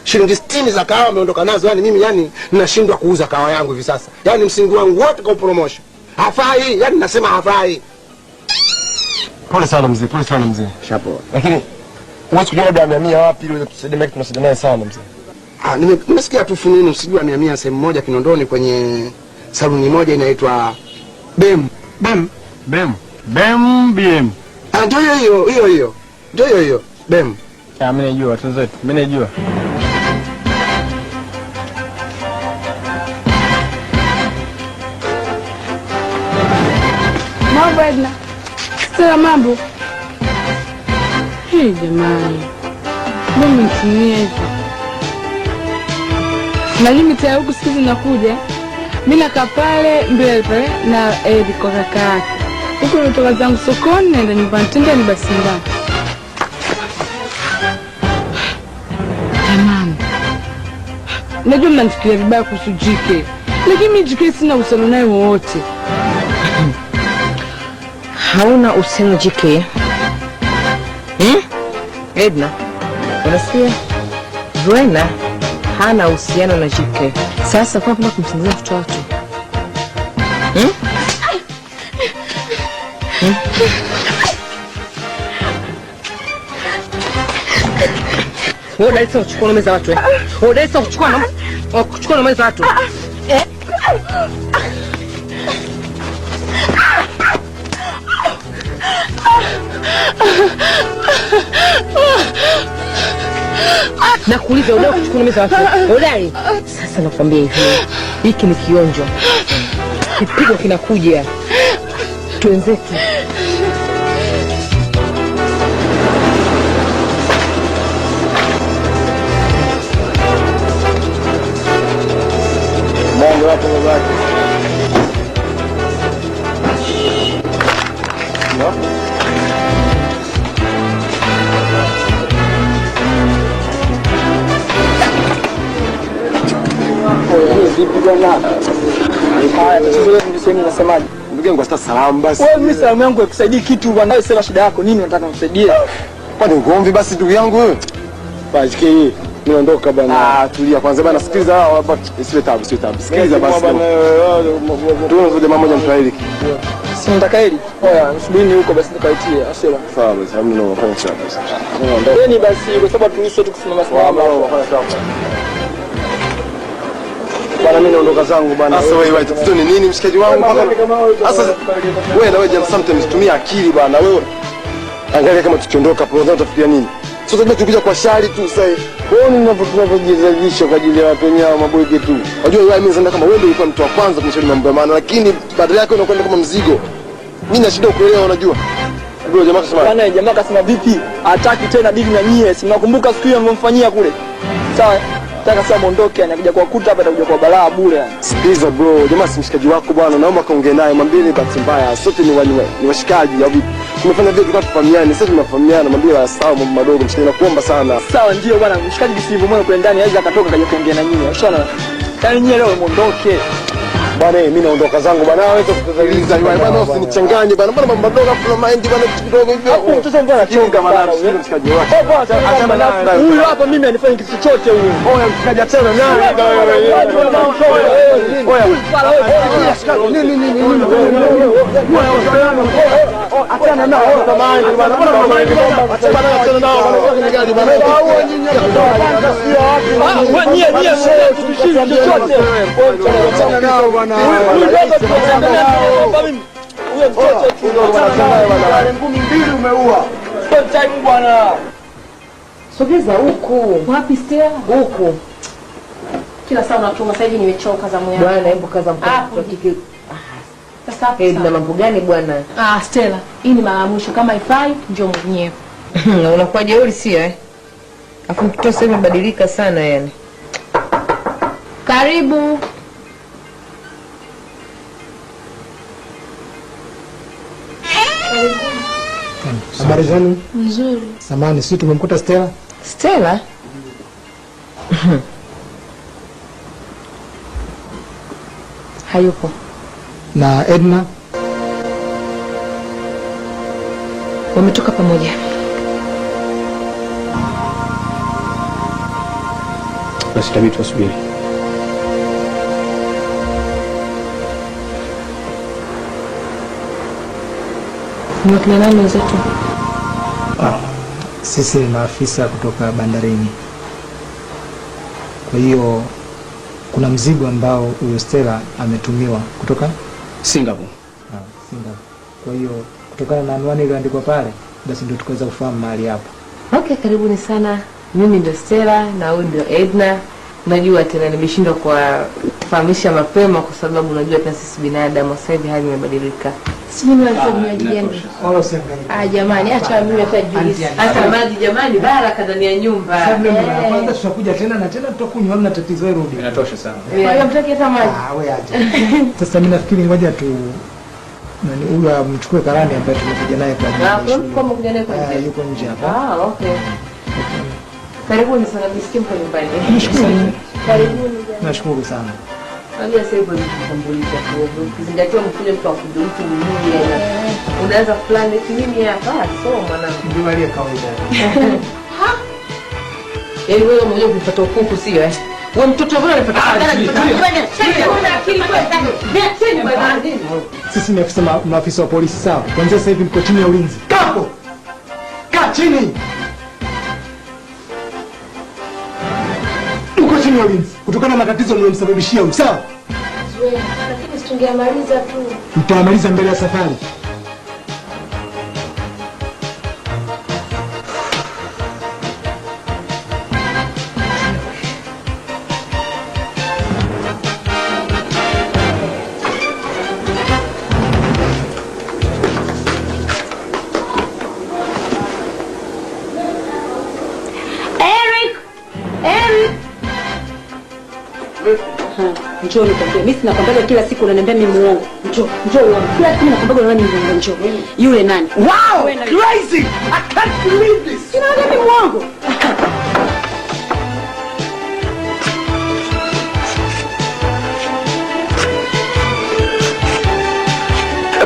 Shilingi 60 za kahawa ameondoka nazo, yani mimi ninashindwa kuuza kahawa yangu hivi sasa. Yani msingi wangu wote kwa promotion. Hafai, yani nasema hafai. Pole sana mzee. Shapo. Lakini huwezi kujua labda amehamia wapi ili tusaidie maki, tunasaidia naye sana mzee. Nimesikia tu fununu, sijui amehamia sehemu moja Kinondoni kwenye saluni moja inaitwa BM. Ndio hiyo. BM. Mimi najua tunzetu. Mimi najua. Mambo Edna. Sasa mambo. Jamani. Mbona mtumie hivi? Na limit ya huku siku zinakuja. Mimi nakaa pale mbele pale na Edi kwa kaka yake. Huko nitoka zangu sokoni naenda nyumbani, tenda ni basi ndani. Jamani. Najua mnanifikiria vibaya kuhusu JK. Lakini mimi JK sina uhusiano naye wowote. Hauna uhusiano JK? Edna, unasikia? Zuena hana uhusiano na JK. Sasa kwa nini kumsingizia mtoto wako? Wewe unaleta kuchukua meza watu unaleta kuchukua meza watu. Nakuuliza unao kuchukua meza watu. Udai. Sasa nakwambia hivi. Hiki ni kionjo. Kipigo kinakuja. Tuenzetu. Mungu wako mbaki. Ndugu yangu hata salamu basi. Wewe mimi salamu yangu ikusaidii kitu bwana, sema shida yako nini unataka unisaidie? Kwani ugomvi basi ndugu yangu wewe? Basi hii niondoka bwana. Tulia kwanza bwana, sikiliza hapa isiwe tabu. Sikiliza basi. Tuone jamaa mmoja mtwaili. Si nataka hili. Oya, msubiri huko basi nikaitie. Asela. Sawa basi, hamna nafanya sawa basi. Yaani basi kwa sababu tunisho tukusimama sawa. Bana mimi naondoka zangu bana. Sasa wewe tatizo ni nini mshikaji wangu mpaka sasa wewe na wewe sometimes tumia akili bana wewe. Angalia kama tukiondoka hapo unataka kufikiria nini? Sasa tunakuja kwa shari tu sasa. Wewe tunapojizalisha kwa ajili ya watu wenyewe mabwege tu. Unajua wewe mimi sasa kama wewe ndio ulikuwa mtu wa kwanza kunishauri mambo ya maana lakini badala yake unakwenda kama mzigo. Mimi nashida kuelewa unajua. Ndio jamaa kasema. Bwana jamaa kasema vipi? Hataki tena dili na nyie. Si mnakumbuka siku hiyo mlomfanyia kule? Sawa. Nataka sasa muondoke, anakuja kuwakuta hapa atakuja kwa balaa bure. Sikiliza bro, jamaa si mshikaji wako bwana, naomba kaongee naye, mwambie ni bahati mbaya. Sote ni washikaji au vipi? Tumefanya vile tukao tufahamiane, sasa tunafahamiana, mwambie la sawa mambo madogo, mshikaji nakuomba sana. Sawa ndio bwana, mshikaji kisivyo mwana kule ndani aweza akatoka kaja kuongea na nyinyi. Unaona? Yaani nyinyi leo muondoke. Bwana mimi naondoka zangu bwana, wewe utakutaliza bwana, usinichanganye bwana, mbona mambo madogo afu na mind bwana kitu kidogo hivyo. Hapo mtoto mbona anachonga bwana, mshikaji wake. Huyu hapa mimi anifanya kitu chochote huyu. Oya mshikaji achana naye. Oya nini. Achana nao kama mind bwana, mbona mind bwana, achana nao bwana, ni gani bwana. Nyie tushinde chochote. Achana nao bwana. Huyo mtoto tu ngumi mbili umeua. Sio time bwana. Sogeza huku. Wapi Stella? Huku. Kila saa unatuma sasa hivi nimechoka za moyo. Bwana hebu kaza mkono kike. Sasa hapo. Na mambo gani bwana? Stella, hii ni mara mwisho kama ifai njoo mwenyewe. Unakuwa jeuri sio Afu mtoto sasa imebadilika sana yani. Karibu. Habari zenu? Nzuri. Samahani, sisi tumemkuta Stella. Stella? Hayupo. Na Edna? Wametoka pamoja. Basi tabii tuwasubiri. Ni kina nani wenzetu? Sisi ni maafisa kutoka bandarini. Kwa hiyo kuna mzigo ambao huyo Stella ametumiwa kutoka Singapore. Singapore. Kwa hiyo kutokana na anwani iliyoandikwa pale, basi ndio tukaweza kufahamu mahali hapo. Okay, karibuni sana. Mimi ndio Stella na huyu ndio Edna. Najua tena nimeshindwa kufahamisha mapema kwa sababu unajua tena sisi binadamu sasa hivi hali imebadilika. Si mimi nilikuwa mjini. Jamani acha mimi atajulisha. Hata maji jamani baraka ndani ya nyumba. Kwanza tutakuja tena na tena tutakunywa, hamna tatizo, wewe rudi. Inatosha sana. Kwa hiyo mtaki hata maji. Wewe acha. Sasa mimi nafikiri ngoja tu huyu amchukue karani ambaye tumekuja naye kwa ajili. Kwa mkuja naye kwa ajili. Yuko nje hapa. Okay. Karibuni sana, msikie mko nyumbani. Nashukuru. Karibuni. Nashukuru sana. Angalia sasa hivi kutambulisha kwa ukizingatia mkuja mtu akuja mtu mwingine unaanza plan nini hapa so mwanangu ndio hali ya kawaida. Wewe mwenyewe ukipata kuku sio wewe mtoto wewe unapata sisi ni maafisa wa polisi sawa. Kwanza sasa hivi mko chini ya ulinzi. Kapo. Kaa chini. Uko chini ya ulinzi kutokana na matatizo mlilomsababishia huyu sawa? Lakini tungeamaliza tu. Mtamaliza mbele ya safari. Njoo nikwambie, mimi sinakwambia kila siku unaniambia mimi muongo. Njoo uone. Kila siku nakwambia unaniambia mimi muongo. Njoo. Yule nani? Wow! Crazy! I can't believe this. Unaambia mimi muongo.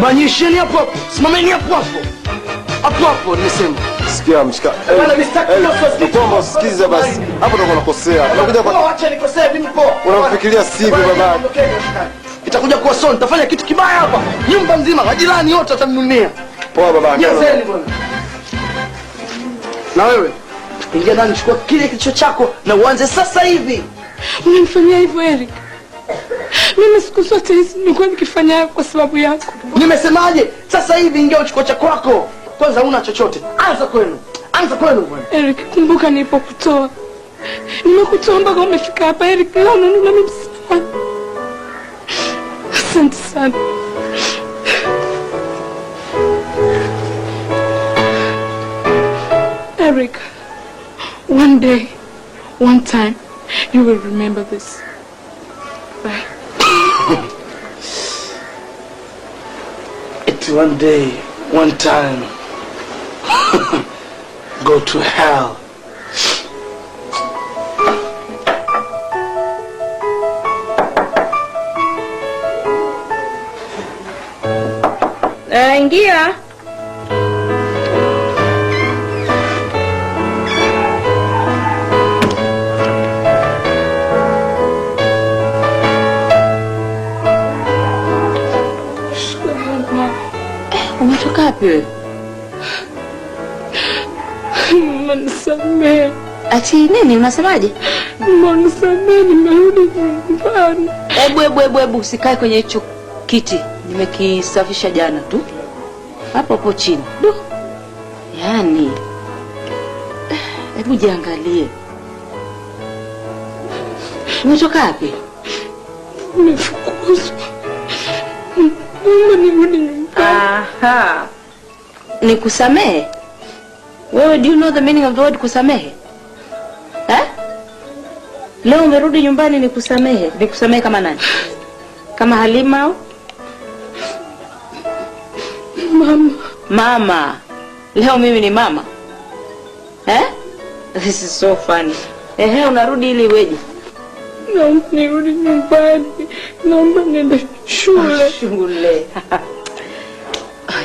Banyisheni hapo hapo. Simameni hapo hapo. Hapo hapo nimesema. Sikia mshika. Bwana mistaki sio kwamba usikize basi. Hapo ndo unakosea. Unakuja kwa acha nikosea mimi poa. Unafikiria sivyo baba. Itakuja kuwa son, tafanya kitu kibaya hapa. Nyumba nzima, majirani wote wataninunia. Poa baba. Nyezeni bwana. Na wewe ingia ndani, chukua kile kicho chako na uanze sasa hivi. Unanifanyia hivyo Eric? Mimi siku zote hizi nilikuwa nikifanya kwa sababu yako. Nimesemaje? Sasa hivi ingia uchukue cha kwako. Kwanza huna chochote. Anza kwenu. Anza kwenu bwana. Eric, kumbuka nilipokutoa. Nimekutoa mpaka umefika hapa Eric, leo unaniona mimi msifu. Asante sana. Eric, one day, one time, you will remember this. Bye. It's one day, one time. Go to hell. Ingia. Umetoka wapi wewe? Nisamehe. Ati nini unasemaje? Nisamehe, nimerudi nyumbani. Ebu usikae kwenye hicho kiti. Nimekisafisha jana tu. Hapo chini. Yaani. Hebu jiangalie. Umetoka wapi? Nimefukuzwa. Mama nirudi nyumbani. Aha. Nikusamehe? Wewe, do you know the meaning of the word kusamehe? Leo umerudi nyumbani nikusamehe. Nikusamehe kama nani? Kama Halima au? Mama. Leo mimi ni mama. This is so funny. Unarudi ili weje? Naomba nirudi nyumbani. Naomba niende shule. Shule.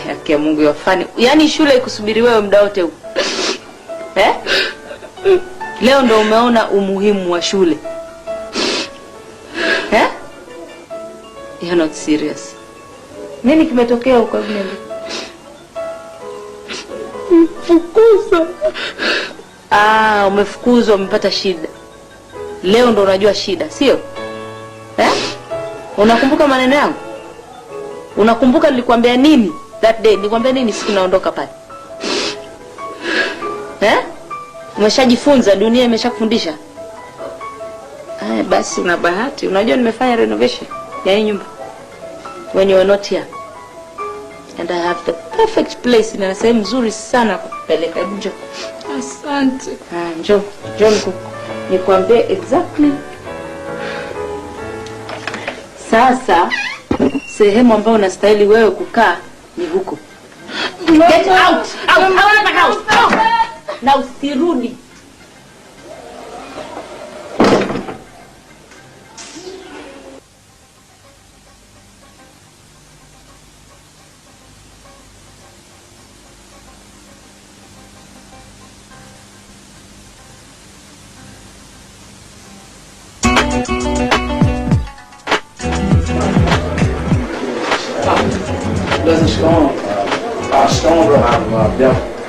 Yake Mungu yafani. Yaani shule ikusubiri wewe muda wote huu. Leo ndo umeona umuhimu wa shule. You're not serious. Nini kimetokea huko Abneli? Mfukuzwa. Umefukuzwa, umepata shida. Leo ndo unajua shida, sio? Unakumbuka maneno yangu? Unakumbuka nilikwambia nini? That day nilikwambia nini siku naondoka pale? Umeshajifunza, dunia imeshakufundisha. Basi una bahati. Unajua nimefanya renovation ya hii nyumba. When you were not here. And I have the perfect place. Ina sehemu nzuri sana kupeleka. Njoo. Asante. Njoo nikwambie exactly. Sasa sehemu ambayo unastahili wewe kukaa ni huko. Get out of the house. Na usirudi.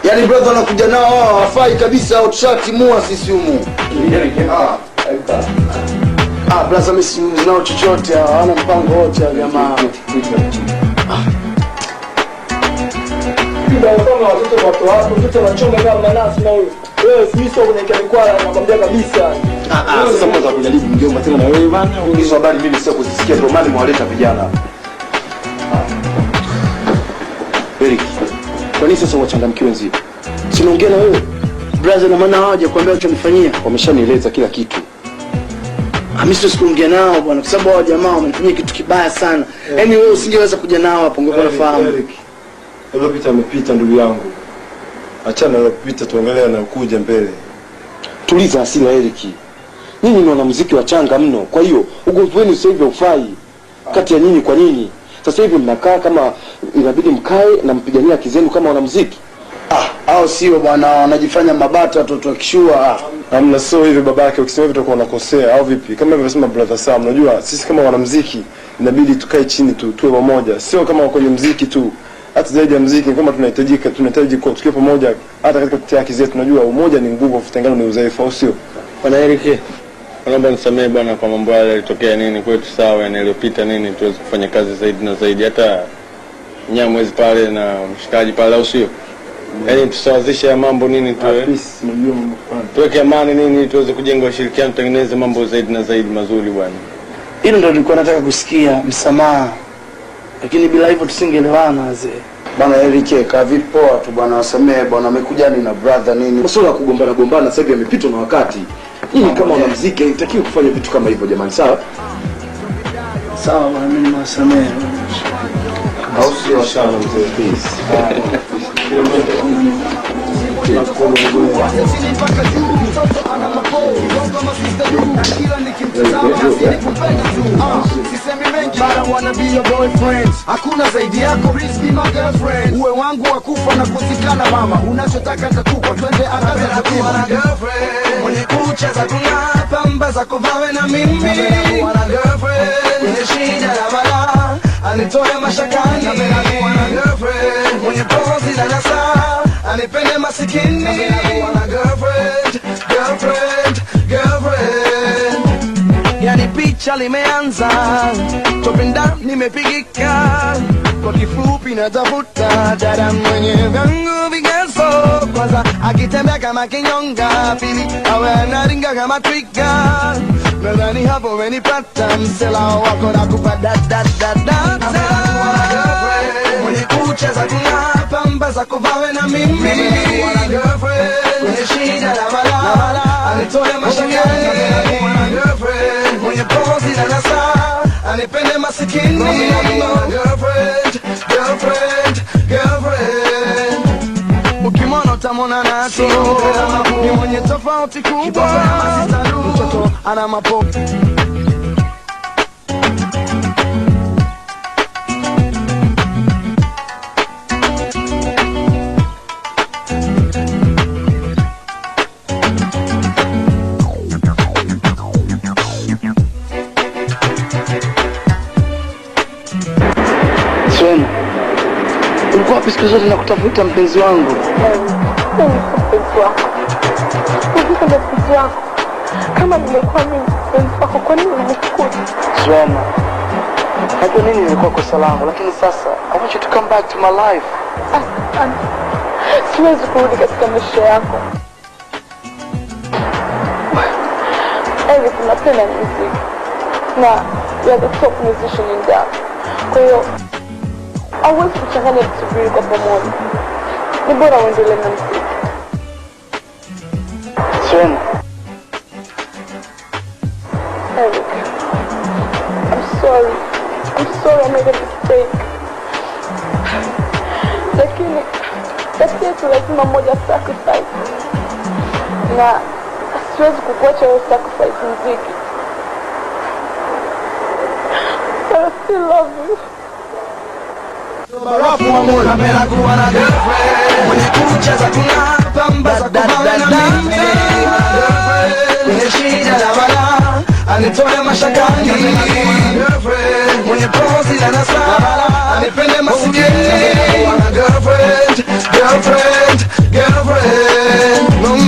Yaani brother anakuja nao hao hawafai kabisa, au tushatimua sisi humu. Brother mimi si nao chochote, hawana mpango wote ya jamaa. Ndio kama watoto wako, mtoto anachonga kama manasi na huyo. Wewe si sio kwenye kalikwala nakwambia kabisa. Sasa kwanza kujaribu mjomba tena na wewe bana. Hizo habari mimi sio kuzisikia, ndio maana nimewaleta vijana. Eric, kwa nini sasa wachangamkiwe nzio? Sinaongea na wewe. Brother, na maana hawaje kuambia ulichonifanyia. Wameshanieleza kila kitu. Mimi sikuongea nao bwana, kwa sababu hao jamaa wamenifanyia kitu kibaya sana. Yaani wewe usingeweza kuja nao hapo, ungekuwa unafahamu. Eric, iliyopita amepita ndugu yangu. Achana na kupita, tuongelee na kuja mbele. Tuliza hasira Eric. Nyinyi ni wanamuziki wachanga mno. Kwa hiyo ugomvi wenu sasa hivi haufai. Kati ya nyinyi kwa nyinyi. Sasa hivi mnakaa kama inabidi mkae na mpigania haki zenu kama wanamuziki. Hao sio bwana, wanajifanya mabata watoto wakishua. Hamna, sio hivi babake, ukisema hivi utakuwa unakosea au vipi? Kama alivyosema brother Sam, unajua sisi kama wanamuziki inabidi tukae chini tuwe pamoja. Sio kama kwenye muziki tu. Hata zaidi ya muziki kama tunahitaji kwa tukiwa pamoja hata katika kutetea haki zetu. Unajua umoja ni nguvu, utengano ni udhaifu, au sio? Bwana Eric, Naomba nisamehe bwana kwa mambo yale yalitokea nini kwetu, sawa, yanayopita nini, tuweze kufanya kazi zaidi na zaidi, hata Nyamwezi pale na mshikaji pale, au sio? Yaani tusawazishe mambo nini, tuweke amani nini, tuweze kujenga ushirikiano, tutengeneze mambo zaidi na zaidi mazuri bwana. Hilo ndio nilikuwa nataka kusikia, msamaha. Lakini bila hivyo tusingeelewana wazee. Bwana Eric, ka vipi poa tu bwana, wasamehe bwana, amekuja ni na brother nini. Masuala kugombana sasa hivi yamepitwa na wakati. Nyinyi kama wanamuziki haitakiwi kufanya vitu kama hivyo jamani, sawa? Sawa bwana, mimi nawasamehe. Au sio sana mzee, please. Hakuna zaidi yako, please be my girlfriend. Uwe wangu wa kufa na kuzikana mama, unachotaka nitakupa, twende angaza kupima girlfriend. Mwenye kucha za kung'aa, pamba za kuvawe na mimi. Wana girlfriend, mwenye shida na balaa, anitoe mashakani. Wana girlfriend, mwenye pozi na nasaa, anipende masikini. Wana girlfriend, girlfriend, girlfriend. Yani picha limeanza, topenda nimepigika, kwa kifupi natafuta dada mwenye vyangu vigezo. Kwanza akitembea kama kinyonga, pili awe anaringa kama twiga. Nadhani hapo umenipata, msela wako nakupa da. Mwenye kucha za kung'aa, pamba za kuvawe na mimi. Wana girlfriend, mwenye shida na balaa, anitoe mashakani. Wana girlfriend, mwenye pozi na nasaa, anipende masikini. Girlfriend, girlfriend, girlfriend. Ukimwona utamwona nato, ni mwenye tofauti kubwa. Mtoto ana mapofu. Ulikuwa wapi siku zote nakutafuta mpenzi wangu? Mpenzi wako. Ukika mpenzi wako. Kama nimekuwa mimi mpenzi wako, kwa nini unanifukuza? Zuena, najua nini nilikuwa kosa langu, lakini sasa I want you to come back to my life. Siwezi kurudi katika maisha yako. Eric, napenda muziki. Na you are the top musician in town. Kwa hiyo hauwezi kuchanganya vitu viwili kwa pamoja. Ni bora uendelee na muziki. Zuena. Eric, I'm sorry I made a mistake. Lakini kati yetu lazima mmoja sacrifice. Na siwezi kukuacha wewe sacrifice muziki. But I still love you. Barafu wa mola mera kuwa na girlfriend, mwenye kucha za kung'aa, pamba za kuvawe na mimi. Mwenye shida na balaa, anitoe mashakani. Girlfriend, mwenye pozi na nasaa, anipende masikini. Wana girlfriend, girlfriend, girlfriend. No.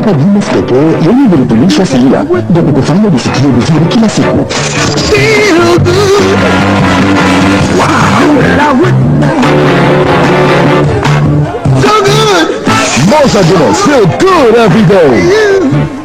Kumbuka Guinness pekee yenye virutubisho asilia ndio kukufanya jisikie vizuri kila siku. Feel good. Wow. So good. Monster Guinness, feel good every day.